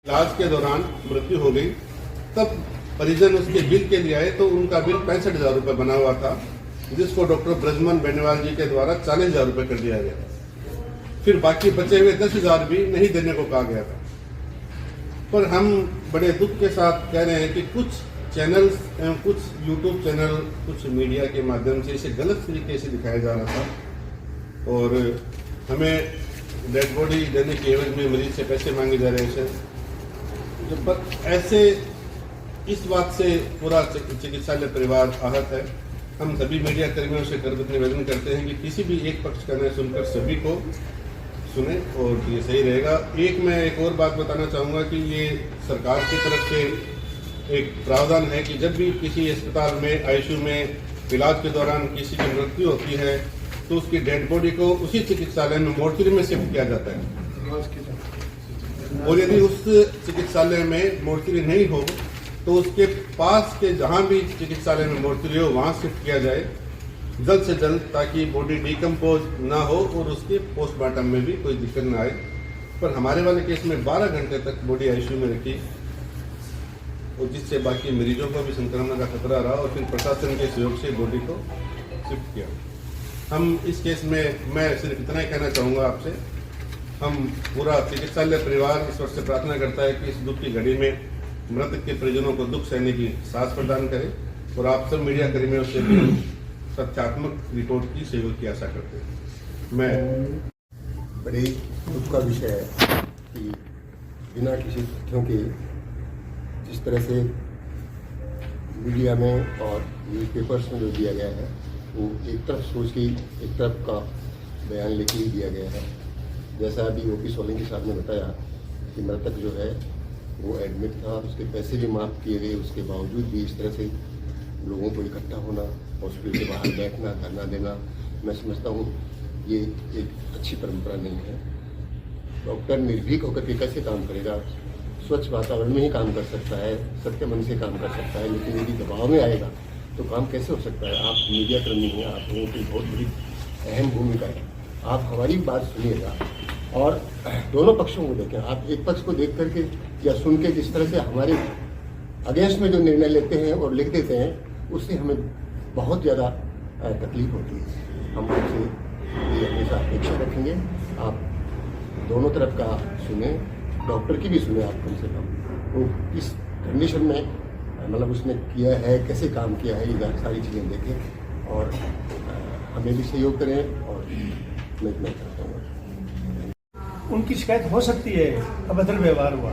इलाज के दौरान मृत्यु हो गई, तब परिजन उसके बिल के लिए आए तो उनका बिल 65,000 रुपये बना हुआ था, जिसको डॉक्टर ब्रजमन बेनीवाल जी के द्वारा 40,000 रुपये कर दिया गया। फिर बाकी बचे हुए 10,000 भी नहीं देने को कहा गया था। पर हम बड़े दुख के साथ कह रहे हैं कि कुछ चैनल्स एवं कुछ यूट्यूब चैनल, कुछ मीडिया के माध्यम से इसे गलत तरीके से दिखाया जा रहा था और हमें डेड बॉडी देने के एवज में मरीज से पैसे मांगे जा रहे हैं। पर ऐसे इस बात से पूरा चिकित्सालय परिवार आहत है। हम सभी मीडिया कर्मियों से करबद्ध निवेदन करते हैं कि किसी भी एक पक्ष का न सुनकर सभी को सुने और ये सही रहेगा। मैं एक और बात बताना चाहूँगा कि ये सरकार की तरफ से एक प्रावधान है कि जब भी किसी अस्पताल में आईसीयू में इलाज के दौरान किसी की मृत्यु होती है तो उसकी डेड बॉडी को उसी चिकित्सालय में मोर्चरी में शिफ्ट किया जाता है और यदि उस चिकित्सालय में मोर्चरी नहीं हो तो उसके पास के जहां भी चिकित्सालय में मोर्चरी हो वहां शिफ्ट किया जाए जल्द से जल्द, ताकि बॉडी डिकम्पोज ना हो और उसके पोस्टमार्टम में भी कोई दिक्कत ना आए। पर हमारे वाले केस में 12 घंटे तक बॉडी आईसीयू में रखी और जिससे बाकी मरीजों को भी संक्रमण का खतरा रहा और फिर प्रशासन के सहयोग से बॉडी को शिफ्ट किया। हम इस केस में मैं सिर्फ इतना ही कहना चाहूँगा आपसे, हम पूरा चिकित्सालय परिवार ईश्वर से प्रार्थना करता है कि इस दुख की घड़ी में मृतक के परिजनों को दुख सहने की साहस प्रदान करें और आप सब मीडिया कर्मियों से भी तथ्यात्मक रिपोर्ट की सहयोग की आशा करते हैं। मैं बड़े दुख का विषय है कि बिना किसी तथ्यों के जिस तरह से मीडिया में और न्यूज़पेपर्स में जो दिया गया है वो एक तरफ सोच के एक तरफ का बयान लेके ही दिया गया है। जैसा अभी ओपी सोलंकी साहब ने बताया कि मृतक जो है वो एडमिट था, उसके पैसे भी माफ़ किए गए, उसके बावजूद भी इस तरह से लोगों को इकट्ठा होना, हॉस्पिटल के बाहर बैठना, धरना देना, मैं समझता हूँ ये एक अच्छी परंपरा नहीं है। डॉक्टर निर्भीक होकर के कैसे काम करेगा? स्वच्छ वातावरण में ही काम कर सकता है, सत्य मन से काम कर सकता है, लेकिन यदि दबाव में आएगा तो काम कैसे हो सकता है? आप मीडिया कर्मी हैं, आप लोगों की बहुत बड़ी अहम भूमिका है। आप हमारी बात सुनिएगा और दोनों पक्षों को देखें। आप एक पक्ष को देख करके या सुन के जिस तरह से हमारे अगेंस्ट में जो निर्णय लेते हैं और लिख देते हैं, उससे हमें बहुत ज़्यादा तकलीफ होती है। हम आपसे ये हमेशा अपेक्षा रखेंगे, आप दोनों तरफ का सुने, डॉक्टर की भी सुने आप कम से कम। तो इस कंडीशन में मतलब उसने किया है, कैसे काम किया है, ये सारी चीज़ें देखें और हमें भी सहयोग करें और मैं इतना चाहता हूँ। उनकी शिकायत हो सकती है, अभद्र व्यवहार हुआ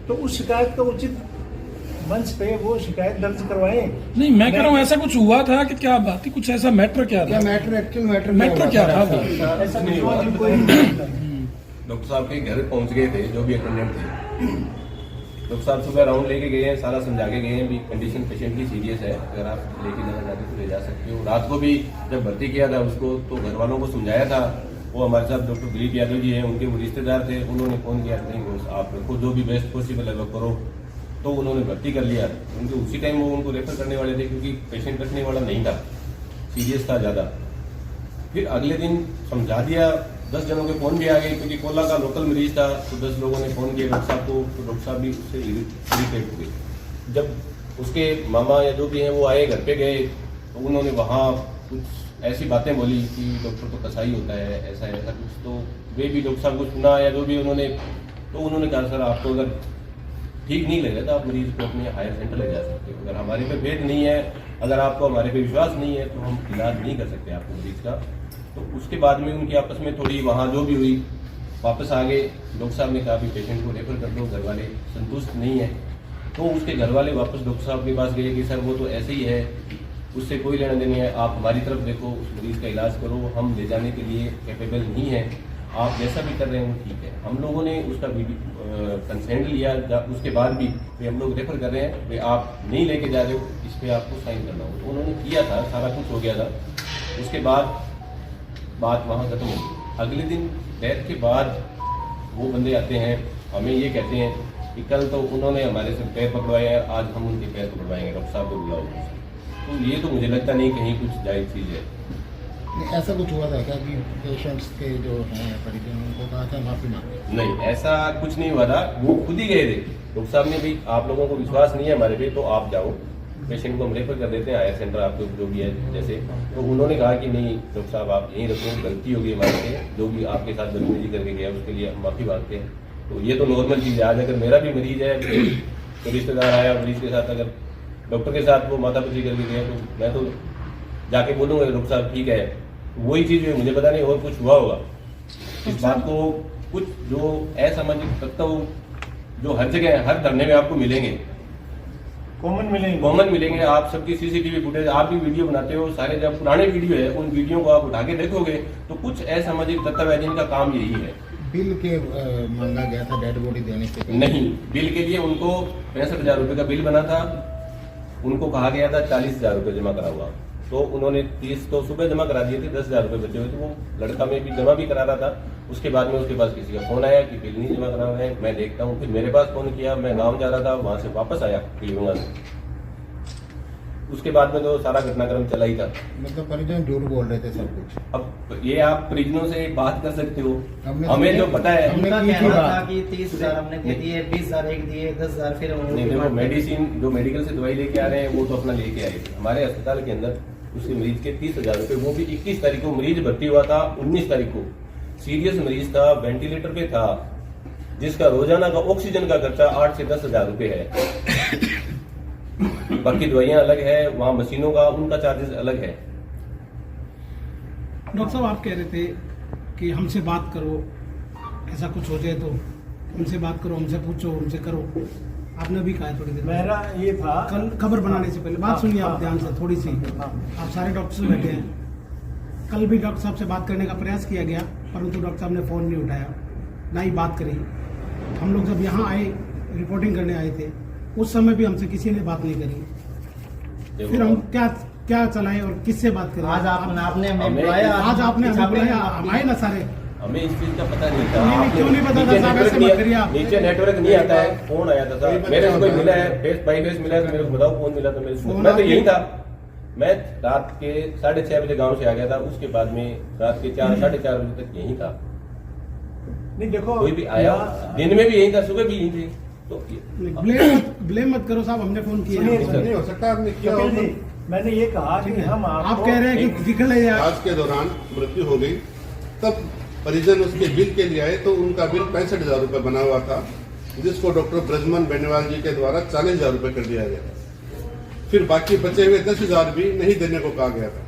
तो उस शिकायत का उचित मंच पे वो शिकायत दर्ज करवाएं। नहीं, मैं कह रहा हूँ ऐसा कुछ हुआ था कि क्या बात थी, कुछ ऐसा मैटर क्या था? मैटर क्या था? ऐसा नहीं हुआ। डॉक्टर साहब के घर पहुंच गए थे जो भी अटेंडेंट थे। डॉक्टर साहब सुबह राउंड लेके गए हैं, सारा समझा के गए हैं भी कंडीशन पेशेंट की सीरियस है, अगर आप लेके जाना चाहते तो ले जा सकते हो। रात को भी जब भर्ती किया था उसको तो घर वालों को समझाया था। वो हमारे साथ डॉक्टर दिलीप यादव जी हैं, उनके वो रिश्तेदार थे, उन्होंने फोन किया नहीं वो आप रखो, जो भी बेस्ट पॉसिबल है वो करो, तो उन्होंने भर्ती कर लिया। उनके उसी टाइम वो उनको रेफर करने वाले थे क्योंकि पेशेंट रखने वाला नहीं था, सीरियस था ज़्यादा। फिर अगले दिन समझा दिया, 10 जनों के फ़ोन भी आ गए क्योंकि कोला का लोकल मरीज था, तो 10 लोगों ने फ़ोन किया डॉक्टर साहब को, तो डॉक्टर साहब भी उससे इरिटेट हो गए। जब उसके मामा या जो भी हैं वो आए, घर पे गए, तो उन्होंने वहाँ कुछ ऐसी बातें बोली कि डॉक्टर तो कसाई होता है, ऐसा कुछ। तो वे भी डॉक्टर साहब को सुना या जो भी उन्होंने कहा सर आपको अगर ठीक नहीं लग रहा तो आप मरीज को अपने हायर सेंटर ले जा सकते हो। अगर हमारे पे भेद नहीं है, अगर आपको हमारे पे विश्वास नहीं है तो हम इलाज नहीं कर सकते आपको मरीज का। तो उसके बाद में उनकी आपस में थोड़ी वहाँ जो भी हुई, वापस आ गए। डॉक्टर साहब ने कहा भी पेशेंट को रेफर कर दो, घर वाले संतुष्ट नहीं है। तो उसके घर वाले वापस डॉक्टर साहब के पास गए कि सर वो तो ऐसे ही है, उससे कोई लेना देना है, आप हमारी तरफ देखो, उस मरीज का इलाज करो, हम ले जाने के लिए कैपेबल नहीं है, आप जैसा भी कर रहे हैं वो ठीक है। हम लोगों ने उसका कंसेंट लिया, उसके बाद भी हम लोग रेफर कर रहे हैं, आप नहीं लेके जा रहे हो, इस पर आपको साइन करना हो। तो उन्होंने किया था, सारा कुछ हो गया था। उसके बाद बात वहाँ खत्म हो गई। अगले दिन डेथ के बाद वो बंदे आते हैं, हमें ये कहते हैं कि कल तो उन्होंने हमारे से पैर पकड़वाए हैं, आज हम उनके पैर पकड़वाएंगे, डॉक्टर साहब को बुलाओ। तो ये तो मुझे लगता नहीं कहीं कुछ जायज़ चीज़ है। नहीं, ऐसा कुछ हुआ था क्या कि पेशेंट्स के जो हैं परिजन उनको कहा था माफी मांगे? नहीं, ऐसा कुछ नहीं हुआ था, वो खुद ही गए थे। डॉक्टर साहब ने भी, आप लोगों को विश्वास नहीं है हमारे पे तो आप जाओ, पेशेंट को हम रेफर कर देते हैं हायर सेंटर आपके जो भी है जैसे। तो उन्होंने कहा कि नहीं डॉक्टर साहब आप यहीं रखो, गलती होगी हमारे से, जो भी आपके साथ बदतमीजी करके गया उसके लिए हम माफी मांगते हैं। तो ये तो नॉर्मल चीज़ है। आज अगर मेरा भी मरीज है तो रिश्तेदार आया, मरीज के साथ अगर डॉक्टर के साथ वो माथापच्ची करके गया तो मैं तो जाके बोलूँगा डॉक्टर साहब ठीक है। वही चीज़ है, मुझे पता नहीं और कुछ हुआ होगा। इस बात को कुछ जो असामाजिक तत्व जो हर जगह हर धरने में आपको मिलेंगे, कॉमन मिलेंगे। आप सबकी सीसीटीवी फुटेज, आप भी वीडियो बनाते हो, सारे जब पुराने वीडियो है उन वीडियो को आप उठा के देखोगे तो कुछ असामाजिक तत्व है जिनका काम यही है। बिल के मांगा गया था डेड बॉडी देने से पहले? नहीं, बिल के लिए उनको 65,000 रुपये का बिल बना था, उनको कहा गया था 40,000 रुपये जमा करा हुआ। तो उन्होंने 30 तो सुबह जमा करा दिए थे, 10,000 रुपये बचे हुए थे। वो लड़का में भी जमा भी करा रहा था। उसके बाद में उसके पास किसी का फोन आया कि बिल नहीं जमा करा रहे हैं। मैं देखता हूँ, फिर मेरे पास फोन किया, मैं गाँव जा रहा था, वहां से वापस आया पीलीभंगा से। उसके बाद में तो सारा घटनाक्रम चला ही था। मतलब परिजन झूठ बोल रहे थे सब कुछ? अब ये आप परिजनों से बात कर सकते हो, हमने हमें जो पता है। हमने उनका की थी कहना बात। था कि 30,000 हमने दे दिए, 20,000 एक दिए, 10,000 फिर नहीं, देखो मेडिसिन जो मेडिकल से दवाई लेके आ रहे हैं वो तो अपना लेके आए थे। हमारे अस्पताल के अंदर उसके मरीज के 30,000 रुपये, वो भी 21 तारीख को मरीज भर्ती हुआ था, 19 तारीख को सीरियस मरीज था, वेंटिलेटर पे था, जिसका रोजाना का ऑक्सीजन का खर्चा 8 से 10,000 रुपये है। बाकी दवाइयां अलग है, वहाँ मशीनों का उनका चार्जेस अलग है। डॉक्टर साहब आप कह रहे थे कि हमसे बात करो, ऐसा कुछ हो जाए तो हमसे बात करो, हमसे पूछो, हमसे करो। आपने भी कहा थोड़ी देर मेरा ये था कल खबर बनाने से पहले बात सुनिए आप ध्यान से थोड़ी सी। हाँ। आप सारे डॉक्टर से बैठे हैं, कल भी डॉक्टर साहब से बात करने का प्रयास किया गया, परंतु डॉक्टर साहब ने फोन नहीं उठाया, ना ही बात करी। हम लोग जब यहाँ आए, रिपोर्टिंग करने आए थे, उस समय भी हमसे किसी ने बात नहीं करी। फिर हम क्या चलाए और किससे बात करें? आज आपने हमें हमें- बुलाया, आज आपने हमें बुलाया, हम आए ना सारे। हमें इस चीज का पता नहीं था। नहीं, क्यों नहीं पता था? नीचे साहब नेटवर्क ऐसे नहीं- मत करिए आप। नीचे नेटवर्क नहीं आता है, फोन आया था सर, मेरे से कोई मिला है, फेस बाई फेस मिला है तो मेरे को बताओ कौन मिला था मेरे से। फोन मैं तो आपके- यही था। मैं रात के 6:30 बजे गांव से आ गया था, उसके बाद में रात के 4 साढ़े 4 बजे तक यही था। नहीं देखो कोई भी आया, दिन में भी यही था, सुबह भी यही थे। तो ब्लेम मत करो साहब, हमने फोन किया सुनिए, है। सुनिए। नहीं हो सकता आपने किया कपिल होगा। जी, मैंने ये कहा कि हम आप कह रहे हैं कि निकले यार। इलाज के दौरान मृत्यु हो गई, तब परिजन उसके बिल के लिए आए तो उनका बिल 65,000 रुपये बना हुआ था, जिसको डॉक्टर ब्रजमन बेनीवाल जी के द्वारा 40,000 रुपये कर दिया गया। फिर बाकी बचे हुए 10,000 भी नहीं देने को कहा गया था।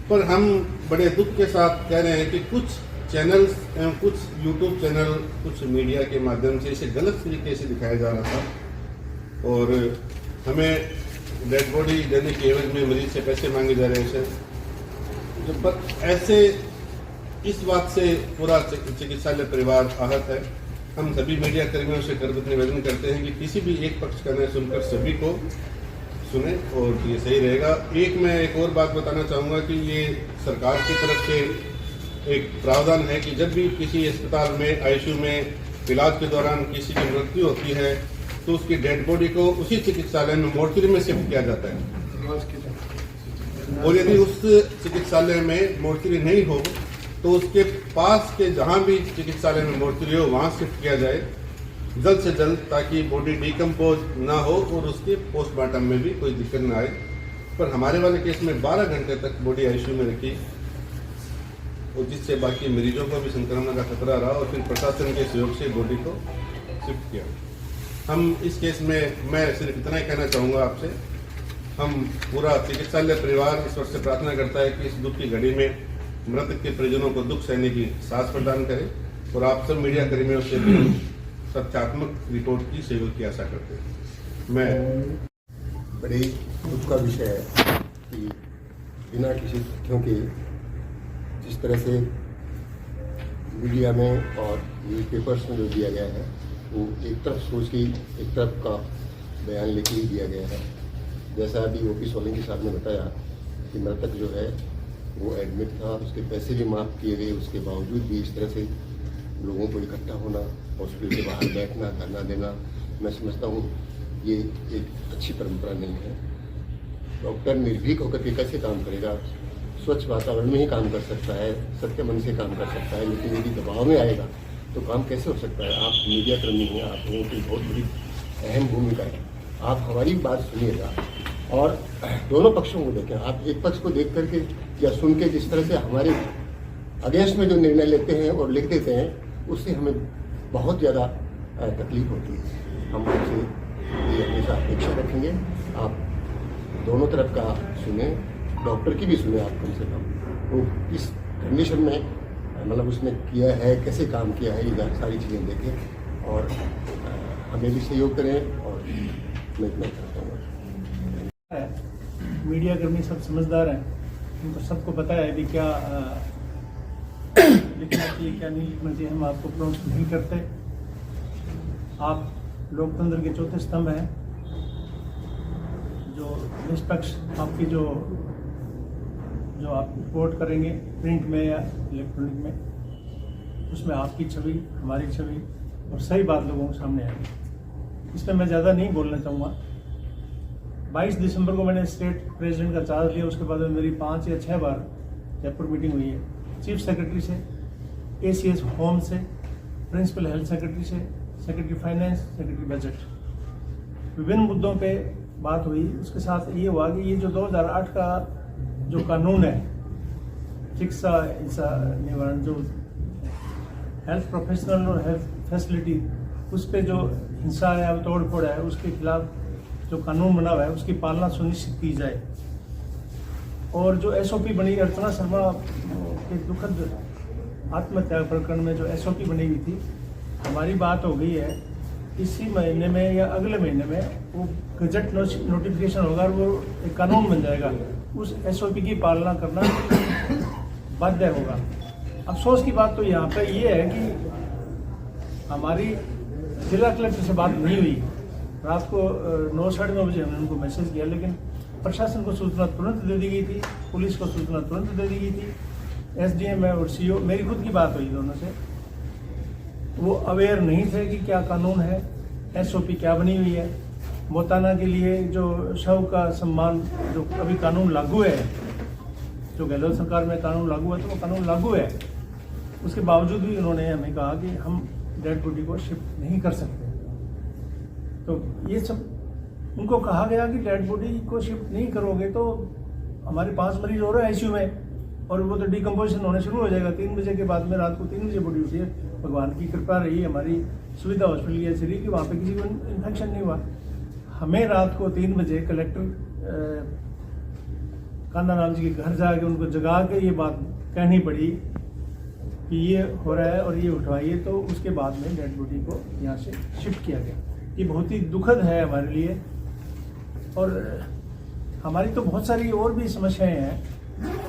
पर हम बड़े दुख के साथ कह रहे हैं कि कुछ चैनल्स एवं कुछ यूट्यूब चैनल, कुछ मीडिया के माध्यम से इसे गलत तरीके से दिखाया जा रहा था और हमें डेड बॉडी देने के एवज में मरीज से पैसे मांगे जा रहे हैं। पर ऐसे इस बात से पूरा चिकित्सालय परिवार आहत है। हम सभी मीडिया कर्मियों से करबद्ध निवेदन करते हैं कि किसी भी एक पक्ष का न सुनकर सभी को सुने और ये सही रहेगा। मैं एक और बात बताना चाहूँगा कि ये सरकार की तरफ से एक प्रावधान है कि जब भी किसी अस्पताल में आईसीयू में इलाज के दौरान किसी की मृत्यु होती है तो उसकी डेड बॉडी को उसी चिकित्सालय में मोर्चरी में शिफ्ट किया जाता है। और यदि उस चिकित्सालय में मोर्चरी नहीं हो तो उसके पास के जहां भी चिकित्सालय में मोर्चरी हो वहां शिफ्ट किया जाए जल्द से जल्द, ताकि बॉडी डिकम्पोज ना हो और उसके पोस्टमार्टम में भी कोई दिक्कत ना आए। पर हमारे वाले केस में 12 घंटे तक बॉडी आईसीयू में रखी और जिससे बाकी मरीजों को भी संक्रमण का खतरा रहा और फिर प्रशासन के सहयोग से बॉडी को शिफ्ट किया। हम इस केस में मैं सिर्फ इतना ही कहना चाहूँगा आपसे, हम पूरा चिकित्सालय परिवार ईश्वर से प्रार्थना करता है कि इस दुख की घड़ी में मृतक के परिजनों को दुख सहने की साहस प्रदान करें और आप सब मीडिया कर्मियों से भी तथ्यात्मक रिपोर्ट की सहयोग की आशा करते हैं। मैं बड़े दुख का विषय है कि बिना किसी तथ्यों के जिस तरह से मीडिया में और न्यूज़पेपर्स में जो दिया गया है वो एक तरफ सोच के एक तरफ का बयान लेके ही दिया गया है। जैसा अभी ओपी सोलंकी साहब ने बताया कि मृतक जो है वो एडमिट था, उसके पैसे भी माफ़ किए गए, उसके बावजूद भी इस तरह से लोगों को इकट्ठा होना, हॉस्पिटल के बाहर बैठना, धरना देना, मैं समझता हूँ ये एक अच्छी परंपरा नहीं है। डॉक्टर निर्भीक होकर के कैसे काम करेगा? स्वच्छ वातावरण में ही काम कर सकता है, सत्य मन से काम कर सकता है। लेकिन यदि दबाव में आएगा तो काम कैसे हो सकता है? आप मीडिया कर्मी हैं, आप लोगों की बहुत बड़ी अहम भूमिका है। आप हमारी बात सुनिएगा और दोनों पक्षों को देखें। आप एक पक्ष को देख करके या सुन के जिस तरह से हमारे अगेंस्ट में जो निर्णय लेते हैं और लिख देते हैं, उससे हमें बहुत ज़्यादा तकलीफ होती है। हम आपसे ये हमेशा अपेक्षा रखेंगे, आप दोनों तरफ का सुने, डॉक्टर की भी सुने आप कम से कम। वो इस कंडीशन में मतलब उसने किया है, कैसे काम किया है, ये सारी चीज़ें देखें और हमें भी सहयोग करें। और मैं इतना करता हूँ। मीडिया कर्मी सब समझदार हैं, उनको सबको पता है कि क्या लिखना चाहिए क्या नहीं लिखना चाहिए। हम आपको प्रमोट नहीं करते। आप लोकतंत्र के चौथे स्तंभ हैं। जो निष्पक्ष आपकी जो आप रिपोर्ट करेंगे प्रिंट में या इलेक्ट्रॉनिक में, उसमें आपकी छवि, हमारी छवि और सही बात लोगों के सामने आएगी। इसमें मैं ज़्यादा नहीं बोलना चाहूँगा। 22 दिसंबर को मैंने स्टेट प्रेसिडेंट का चार्ज लिया। उसके बाद में मेरी 5 या 6 बार जयपुर मीटिंग हुई है, चीफ सेक्रेटरी से, ACS होम से, प्रिंसिपल हेल्थ सेक्रेटरी से, सेक्रेटरी फाइनेंस, सेक्रेटरी बजट। विभिन्न मुद्दों पे बात हुई। उसके साथ ये हुआ कि ये जो 2008 का जो कानून है, चिकित्सा हिंसा निवारण, जो हेल्थ प्रोफेशनल और हेल्थ फैसिलिटी, उस पर जो हिंसा है, तोड़ फोड़ है, उसके खिलाफ जो कानून बना हुआ है उसकी पालना सुनिश्चित की जाए। और जो SOP बनी, अर्चना शर्मा के दुखद आत्महत्या प्रकरण में जो SOP बनी हुई थी, हमारी बात हो गई है इसी महीने में या अगले महीने में वो गजट नोटिफिकेशन होगा और वो एक कानून बन जाएगा। उस SOP की पालना करना बाध्य होगा। अफसोस की बात तो यहाँ पे ये है कि हमारी जिला कलेक्टर से बात नहीं हुई। रात को 9 साढ़े 9 बजे हमने उनको मैसेज किया, लेकिन प्रशासन को सूचना तुरंत दे दी गई थी, पुलिस को सूचना तुरंत दे दी गई थी। SDM और CO, मेरी खुद की बात हुई दोनों से, वो अवेयर नहीं थे कि क्या कानून है, SOP क्या बनी हुई है। मोताना के लिए जो शव का सम्मान जो अभी कानून लागू है, जो गहलोत सरकार में कानून लागू है, तो वो कानून लागू है। उसके बावजूद भी उन्होंने हमें कहा कि हम डेड बॉडी को शिफ्ट नहीं कर सकते। तो ये सब उनको कहा गया कि डेड बॉडी को शिफ्ट नहीं करोगे तो हमारे 5 मरीज हो रहे हैं ICU में, और वो तो डिकम्पोजिशन होने शुरू हो जाएगा। 3 बजे के बाद में, रात को 3 बजे बॉडी उठी है। भगवान की कृपा रही, हमारी सुविधा हॉस्पिटल ऐसी रही कि वहाँ पे किसी को इन्फेक्शन नहीं हुआ। हमें रात को 3 बजे कलेक्टर कांदाराम जी के घर जाके उनको जगा के ये बात कहनी पड़ी कि ये हो रहा है और ये उठवाइए। तो उसके बाद में डेड बॉडी को यहाँ से शिफ्ट किया गया। ये बहुत ही दुखद है हमारे लिए। और हमारी तो बहुत सारी और भी समस्याएं हैं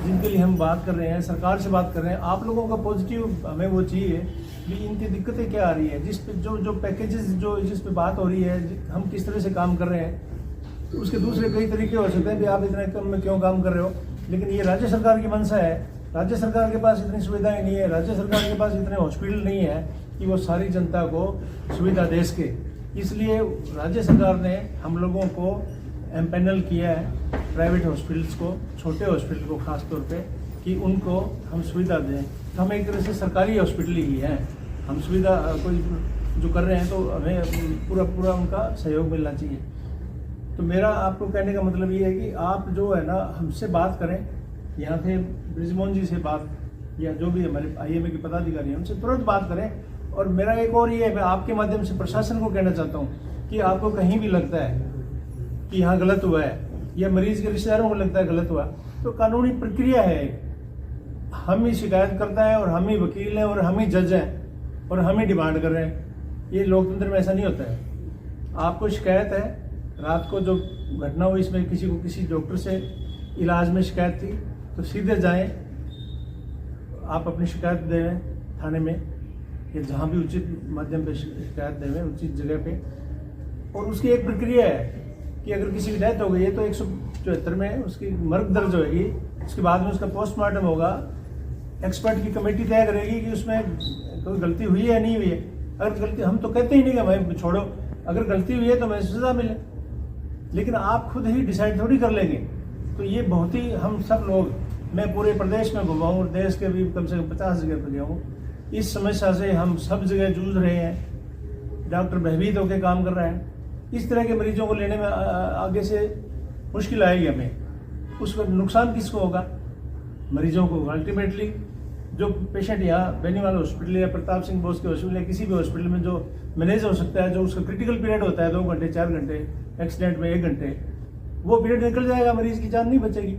जिनके लिए हम बात कर रहे हैं, सरकार से बात कर रहे हैं। आप लोगों का पॉजिटिव हमें वो चाहिए कि इनकी दिक्कतें क्या आ रही है, जिस पे जो पैकेजेस जिस पे बात हो रही है, हम किस तरह से काम कर रहे हैं। तो उसके दूसरे कई तरीके हो सकते हैं कि आप इतने कम में क्यों काम कर रहे हो, लेकिन ये राज्य सरकार की मंशा है। राज्य सरकार के पास इतनी सुविधाएं नहीं है, राज्य सरकार के पास इतने हॉस्पिटल नहीं है कि वो सारी जनता को सुविधा दे सके। इसलिए राज्य सरकार ने हम लोगों को एम्पैनल किया है, प्राइवेट हॉस्पिटल्स को, छोटे हॉस्पिटल को खास तौर पे, कि उनको हम सुविधा दें। तो हम एक तरह से सरकारी हॉस्पिटल ही हैं। हम सुविधा कोई जो कर रहे हैं तो हमें पूरा उनका सहयोग मिलना चाहिए। तो मेरा आपको कहने का मतलब ये है कि आप जो है ना, हमसे बात करें, यहाँ थे ब्रिजमोहन जी से बात, या जो भी हमारे IMA के पदाधिकारी हैं उनसे तुरंत बात करें। और मेरा एक और ये है, मैं आपके माध्यम से प्रशासन को कहना चाहता हूँ कि आपको कहीं भी लगता है कि यहाँ गलत हुआ है या मरीज के रिश्तेदारों को लगता है गलत हुआ, तो कानूनी प्रक्रिया है। हम ही शिकायत करता है और हम ही वकील हैं और हम ही जज हैं और हम ही डिमांड कर रहे हैं। ये लोकतंत्र में ऐसा नहीं होता है। आपको शिकायत है, रात को जो घटना हुई इसमें किसी को किसी डॉक्टर से इलाज में शिकायत थी, तो सीधे जाएं, आप अपनी शिकायत देवें थाने में या जहाँ भी उचित माध्यम पे शिकायत देवें, उचित जगह पे। और उसकी एक प्रक्रिया है कि अगर किसी की डेथ हो गई है तो 174 में उसकी मर्ग दर्ज होगी, उसके बाद में उसका पोस्टमार्टम होगा। एक्सपर्ट की कमेटी तय करेगी कि उसमें कोई गलती हुई है या नहीं हुई है। अगर गलती, हम तो कहते ही नहीं कि भाई छोड़ो, अगर गलती हुई है तो हमें सजा मिले, लेकिन आप खुद ही डिसाइड थोड़ी कर लेंगे। तो ये बहुत ही हम सब लोग मैं पूरे प्रदेश में घुमा हूँ, देश के भी कम से कम 50 जगह पर गया हूँ। इस समस्या से हम सब जगह जूझ रहे हैं। डॉक्टर भयभीत होकर काम कर रहा है। इस तरह के मरीजों को लेने में आगे से मुश्किल आएगी हमें। उसका नुकसान किसको होगा? मरीजों को। अल्टीमेटली जो पेशेंट यहाँ बेनीवाल हॉस्पिटल या प्रताप सिंह बोस के हॉस्पिटल या किसी भी हॉस्पिटल में जो मैनेज हो सकता है, जो उसका क्रिटिकल पीरियड होता है 2 घंटे 4 घंटे, एक्सीडेंट में 1 घंटे, वो पीरियड निकल जाएगा, मरीज की जान नहीं बचेगी।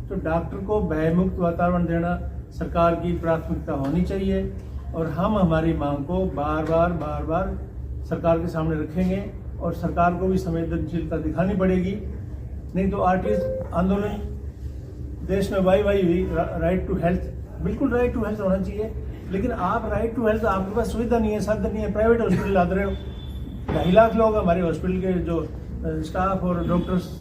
तो डॉक्टर को भयमुक्त वातावरण देना सरकार की प्राथमिकता होनी चाहिए और हम हमारी मांग को बार बार सरकार के सामने रखेंगे और सरकार को भी संवेदनशीलता दिखानी पड़ेगी। नहीं तो आर्टिस्ट आंदोलन देश में वाई हुई। राइट टू हेल्थ, बिल्कुल राइट टू हेल्थ होना चाहिए, लेकिन आप राइट टू हेल्थ, आपके पास सुविधा नहीं है, साधन नहीं है, प्राइवेट हॉस्पिटल लाते रहे हो। 2.5 लाख लोग हमारे हॉस्पिटल के जो स्टाफ और डॉक्टर्स